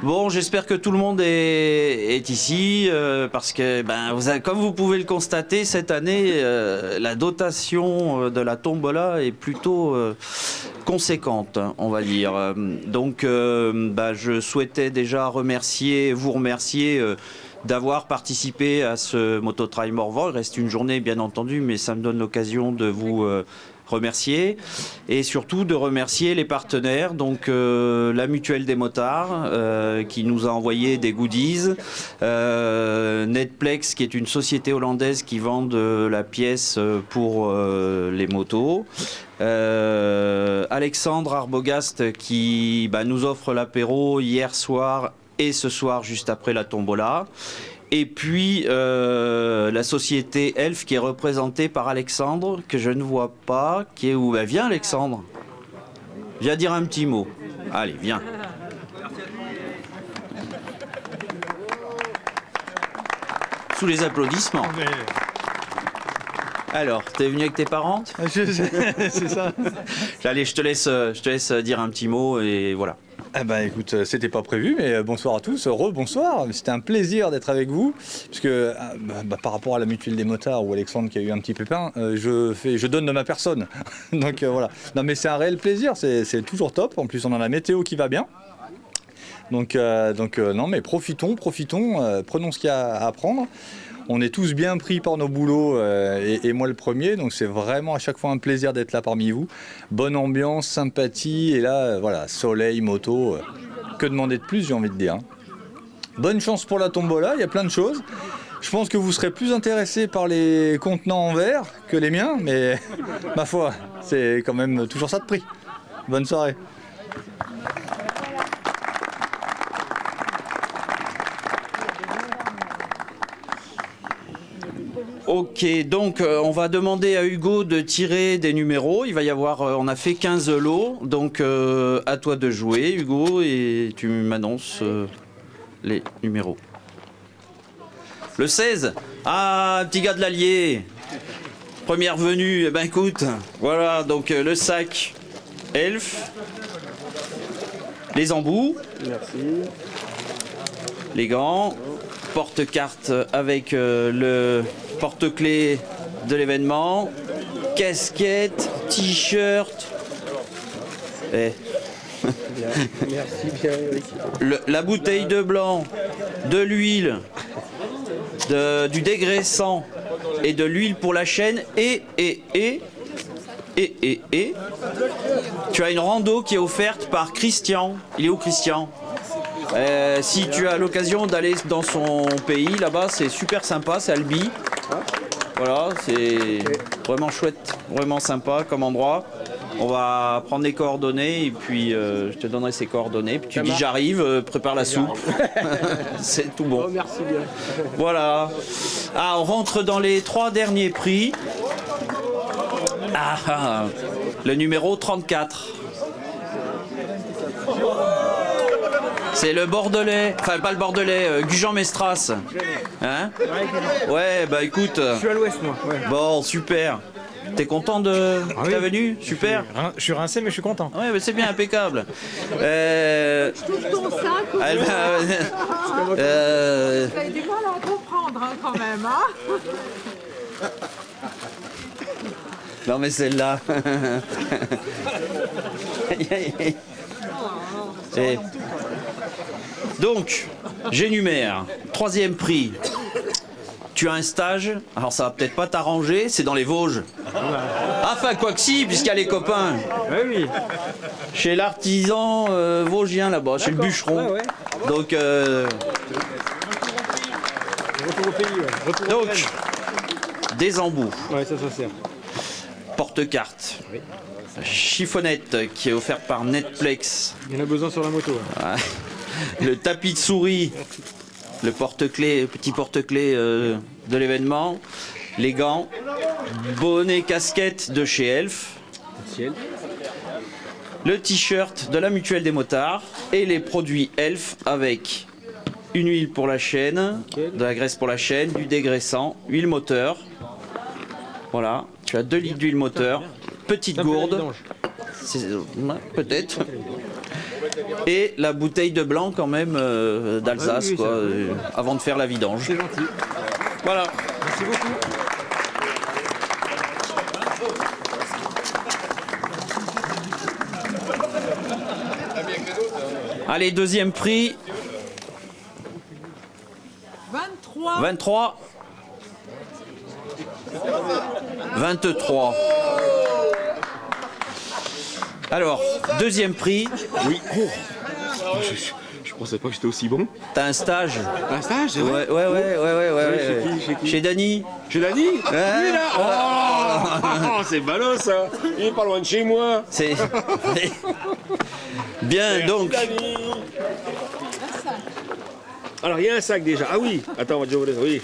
Bon, j'espère que tout le monde est ici parce que, comme vous pouvez le constater, cette année, la dotation de la tombola est plutôt conséquente, on va dire. Donc, je souhaitais déjà vous remercier d'avoir participé à ce Mototrail Morvan. Il reste une journée, bien entendu, mais ça me donne l'occasion de vous remercier et surtout de remercier les partenaires, donc la Mutuelle des motards qui nous a envoyé des goodies, Netplex qui est une société hollandaise qui vend de la pièce pour les motos, Alexandre Arbogast qui nous offre l'apéro hier soir et ce soir juste après la tombola. Et puis la société Elf qui est représentée par Alexandre, que je ne vois pas, qui est où? Viens Alexandre, viens dire un petit mot. Allez, viens. Sous les applaudissements. Alors, t'es venu avec tes parents? C'est ça. Allez, je te laisse dire un petit mot et voilà. Écoute, c'était pas prévu, mais bonsoir à tous, bonsoir. C'était un plaisir d'être avec vous, puisque par rapport à la Mutuelle des motards où Alexandre qui a eu un petit pépin, je donne de ma personne. Donc voilà. Non mais c'est un réel plaisir, c'est toujours top. En plus on a la météo qui va bien. Donc non mais profitons, prenons ce qu'il y a à prendre. On est tous bien pris par nos boulots et moi le premier, donc c'est vraiment à chaque fois un plaisir d'être là parmi vous. Bonne ambiance, sympathie, et là, voilà, soleil, moto, que demander de plus, j'ai envie de dire. Bonne chance pour la tombola, il y a plein de choses. Je pense que vous serez plus intéressés par les contenants en verre que les miens, mais ma foi, c'est quand même toujours ça de prix. Bonne soirée. Ok, donc on va demander à Hugo de tirer des numéros. Il va y avoir, on a fait 15 lots, donc à toi de jouer Hugo et tu m'annonces les numéros. Le 16, ah, petit gars de l'Allier, première venue, écoute, voilà, donc le sac Elf, les embouts, merci, les gants, porte-carte avec le porte-clés de l'événement, casquette, t-shirt. merci bien, Eric. La bouteille de blanc, de l'huile, du dégraissant et de l'huile pour la chaîne et tu as une rando qui est offerte par Christian. Il est où Christian? Si tu as l'occasion d'aller dans son pays, là-bas, c'est super sympa, c'est Albi. Voilà, c'est vraiment chouette, vraiment sympa comme endroit. On va prendre les coordonnées et puis je te donnerai ses coordonnées. Puis tu dis j'arrive, prépare la soupe. C'est tout bon. Oh, merci bien. Voilà. Ah, on rentre dans les 3 derniers prix. Le numéro 34. C'est le Bordelais, enfin pas le Bordelais, Gujan-Mestras. Hein? Ouais, écoute. Je suis à l'ouest, moi. Ouais. Bon, super. T'es content de ta venue? Super. Je suis rincé, mais je suis content. Ouais, mais c'est bien, impeccable. Je touche ton sac. Elle va... J'ai du mal à comprendre quand même. Non, mais celle-là. Et... Donc, j'énumère. 3e prix. Tu as un stage, alors ça va peut-être pas t'arranger, c'est dans les Vosges. Enfin, quoi que si, puisqu'il y a les copains. Oui. Chez l'artisan vosgien là-bas, chez le bûcheron. Ouais. Donc, Retour au pays, ouais. Retour donc des embouts. Ouais, ça sert. Porte-carte. Oui. Chiffonnette qui est offerte par Netplex. Il y en a besoin sur la moto. Ouais. Le tapis de souris. Le porte-clés, petit porte-clés de l'événement. Les gants. Bonnet casquette de chez Elf. Le t-shirt de la Mutuelle des motards. Et les produits Elf avec une huile pour la chaîne, de la graisse pour la chaîne, du dégraissant, huile moteur. Voilà, tu as 2 litres d'huile moteur, petite gourde. Peut-être. Et la bouteille de blanc quand même d'Alsace, oui, quoi, ça avant de faire la vidange. C'est gentil. Voilà. Merci beaucoup. Allez, deuxième prix, 23. 23. 23. Alors, deuxième prix, Oui. Je pensais pas que j'étais aussi bon. t'as un stage. Un stage, c'est Ouais, vrai. ouais. Chez qui Chez Dany. Chez Dany. Ouais. Lui là. Oh, c'est ballot ça. Il est pas loin de chez moi. C'est. Bien, donc. Dany. Alors il y a un sac déjà. Ah oui. Attends, on va déjà ouvrir. Oui.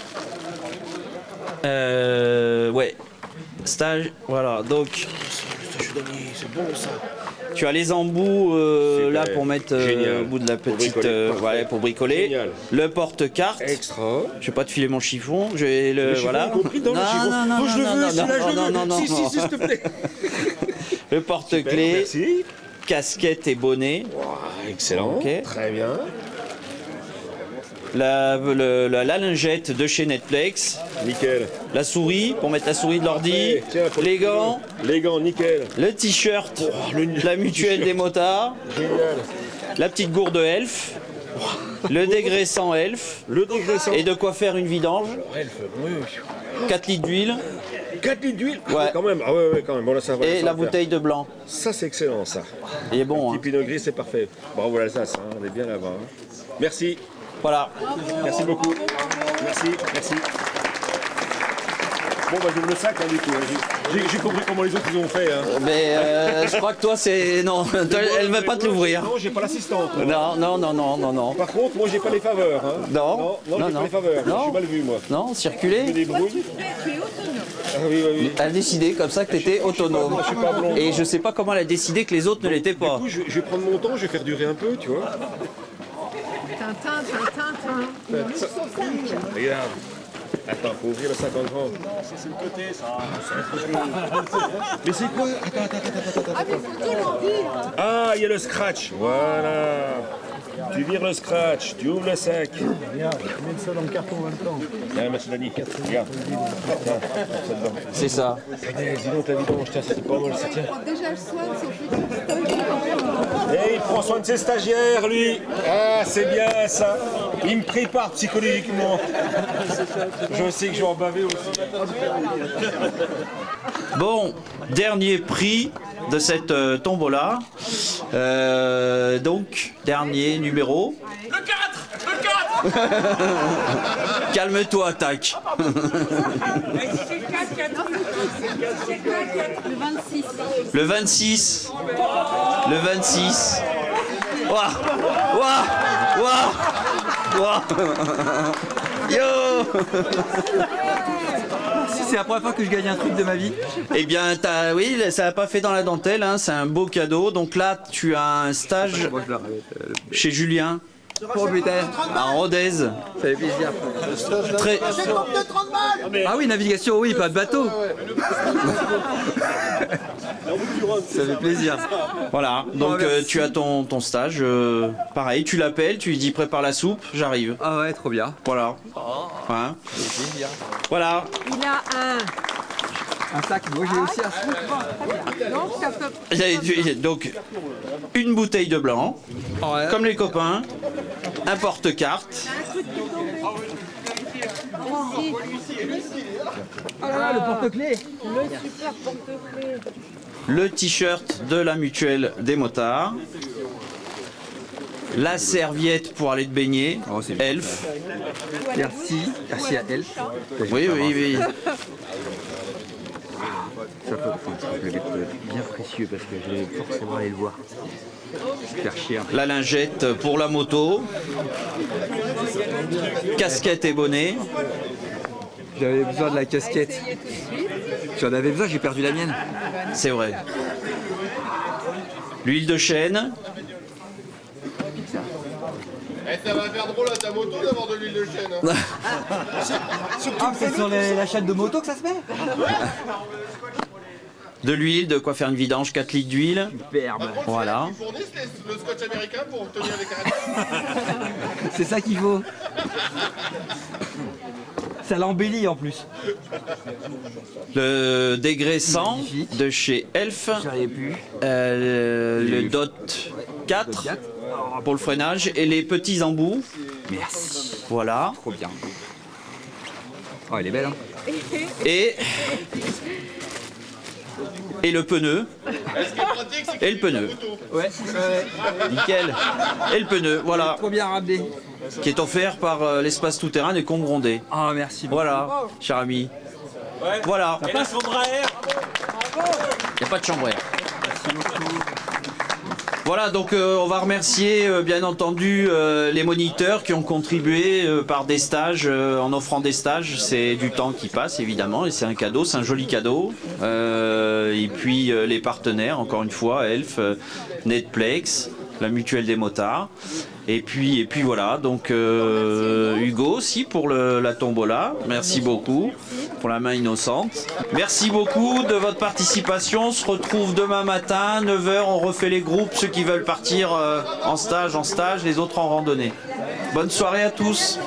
Ouais. Stage, voilà. Donc, C'est bon ça. tu as les embouts là pour mettre Génial. au bout de la Pour petite. bricoler, parfait. Voilà, pour bricoler. Génial. Le porte-carte. Extra. Je vais pas te filer mon chiffon. Je vais le. Le chiffon Voilà. est compris dans le chiffon. Oh, je le veux, celui-là, je le veux. Si, s'il te plaît. Le porte-clés, Merci. casquette et bonnet. Excellent. Ok. Très bien. La lingette de chez Netflix. Nickel. La souris, pour mettre la souris de l'ordi. Parfait. Tiens, pour Les le- gants. Les gants, nickel. Le t-shirt. La mutuelle des motards. Génial. La petite gourde elfe. Le dégraissant elfe. Le dégraissant. Et de quoi faire une vidange. Elfe, oui. 4 litres d'huile. 4 litres d'huile. Ouais. Ah, quand même. Ah ouais, quand même. Bon, là, ça va. Et ça la va faire. bouteille de blanc. Ça, c'est excellent, ça. Il est bon, Et hein. Pinot Gris, c'est parfait. Bravo l'Alsace, hein, on est bien là-bas. Hein. Merci. Voilà. Merci beaucoup. Merci. Bon, bah, j'ouvre le sac, hein, du coup. J'ai compris comment les autres ils ont fait. Hein. Mais je crois que toi, c'est. Non, elle ne veut pas te l'ouvrir. Non, j'ai pas l'assistante. Non. Par contre, moi, j'ai pas les faveurs. Hein. Non. j'ai pas les faveurs. Non. Je suis mal vu, moi. Non, Je me circuler. débrouille. Tu es autonome. Ah, oui. Elle a décidé comme ça que tu étais autonome. Je suis pas blond. Et je sais pas comment elle a décidé que les autres ne l'étaient Du pas. coup, je vais prendre mon temps, je vais faire durer un peu, tu vois. Tintin. Regarde. Attends, faut ouvrir le sac en grand. C'est le côté, ça. Mais c'est quoi? Ah, mais faut tout leur dire. Ah, il y a le scratch. Voilà. Tu vires le scratch, tu ouvres le sac. Regarde, mets ça dans le carton en même temps. Tiens, merci Dani. Regarde. Tiens, ça dedans. C'est ça. Punaise, dis donc la vidange, tiens, ça c'est pas mal ça, tiens. Prends déjà le soin de son petit stagiaire. Et il prend soin de ses stagiaires, lui. Ah, c'est bien ça. Il me prépare psychologiquement. Je sais que je vais en baver aussi. Bon, dernier prix de cette tombola. Donc, dernier numéro. Le 4. Calme-toi, tac. Le 26. Le 26. Ouah. Yo. Si c'est la première fois que je gagne un truc de ma vie. Eh bien, oui, ça n'a pas fait dans la dentelle, hein, c'est un beau cadeau. Donc là, tu as un stage Moi je l'arrête. chez Julien, Propriétaire. à Rodez. Ça fait plaisir. Très... Ah oui, navigation, oui, pas de bateau. Ça fait plaisir. Voilà, donc merci. tu as ton stage. Pareil, tu l'appelles, tu lui dis prépare la soupe, j'arrive. Ah ouais, trop bien. Voilà. Hein. Voilà. Il a Un sac, moi j'ai aussi un sac. Donc, ça peut. Donc, une bouteille de blanc, Ouais. comme les copains, un porte-carte. Ah, le porte-clés. Le super porte-clés. Le t-shirt de la mutuelle des motards, la serviette pour aller te baigner, Oh, c'est bien. Elf. Merci. Merci à elle. Oui. Ça peut être bien précieux parce que je vais forcément aller le voir. Faire chier. La lingette pour la moto, casquette et bonnet. J'avais besoin de la casquette. J'en avais besoin, j'ai perdu la mienne. C'est vrai. L'huile de chêne, Ça va faire drôle à ta moto d'avoir de l'huile de chêne. Hein. Ah, c'est sur la chaîne de moto que ça se met. De l'huile, de quoi faire une vidange, 4 litres d'huile. Superbe. Voilà. Ils fournissent le scotch américain pour obtenir les caractères. C'est ça qu'il faut. Ça l'embellit en plus. Le dégraissant Magnifique. de chez Elf. J'arrivais plus. Le DOT 4 pour le freinage. Et les petits embouts. Merci. Voilà. Trop bien. Oh, elle est belle, hein. Et le pneu. Ce qui est pratique, c'est Et le pneu. Ouais. Nickel. Et le pneu, voilà. Trop bien ramené. Qui est offert par l'espace tout-terrain des Combrondais. Oh, merci beaucoup. Voilà, cher ami. Voilà. Et la chambre à air. Il n'y a pas de chambre à air. Voilà, donc on va remercier bien entendu les moniteurs qui ont contribué par des stages, en offrant des stages. C'est du temps qui passe évidemment et c'est un cadeau, c'est un joli cadeau. Et puis les partenaires, encore une fois, Elf, Netplex, la mutuelle des motards. Et puis voilà, donc Hugo aussi pour la tombola. Merci beaucoup pour la main innocente. Merci beaucoup de votre participation. On se retrouve demain matin, 9h, on refait les groupes, ceux qui veulent partir en stage, les autres en randonnée. Bonne soirée à tous.